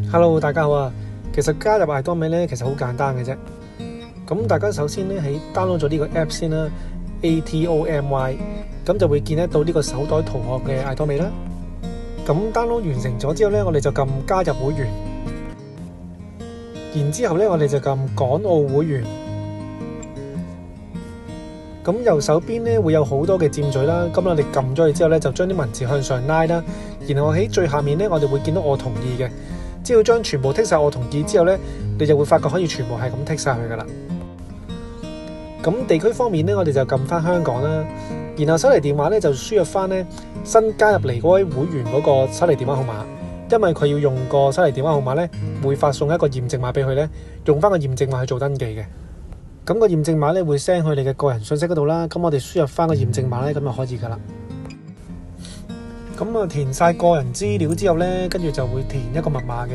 Hello，大家好啊！其實加入艾多美咧，其實好簡單嘅啫。咁大家首先咧喺 download 咗呢個 app 先啦 ，ATOMY， 咁就會見得到呢個手袋圖案嘅艾多美啦。咁 download 完成咗之後咧，我哋就撳加入會員，然之後咧我哋就撳港澳會員。咁右手邊咧會有好多嘅箭嘴啦，咁我哋撳咗佢之後咧，就將啲文字向上拉啦，然後喺最下面咧，我哋會見到我同意嘅，只要將全部剔晒我同意之後咧，你就會發覺可以全部係咁剔晒佢噶啦。咁地區方面咧，我哋就撳翻香港啦，然後手提電話咧就輸入翻咧新加入嚟嗰位會員嗰個手提電話號碼，因為佢要用個手提電話號碼咧，會發送一個驗證碼俾佢咧，用翻個驗證碼去做登記嘅。咁個驗證碼咧會 send 去你嘅個人信息嗰度啦，咁我哋輸入翻個驗證碼咧，咁就可以噶啦。咁填晒個人資料之後咧，跟住就會填一個密碼嘅。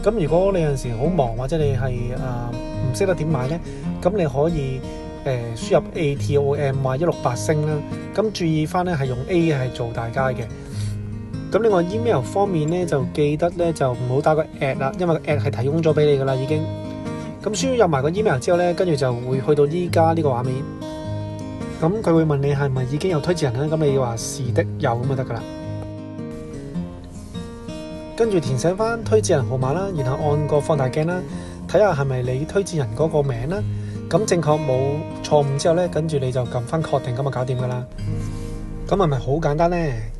咁如果你有陣時好忙或者你係唔識得點買咧，咁你可以輸入 ATOMY168 啦。咁注意翻咧係用 A 係做大街嘅。咁另外 email 方面咧就記得咧就唔好打個 at 啦，因為個 at 係提供咗俾你噶啦已經。咁輸入埋個 email 之後咧，跟住就會去到依家呢個畫面。咁佢會問你係咪已經有推薦人咧？咁你話是的，有咁就得噶啦。跟住填寫翻推薦人號碼啦，然後按個放大鏡啦，睇下係咪你推薦人嗰個名啦。咁正確冇錯誤之後咧，跟住你就撳翻確定，咁就搞掂噶啦。咁係咪好簡單咧？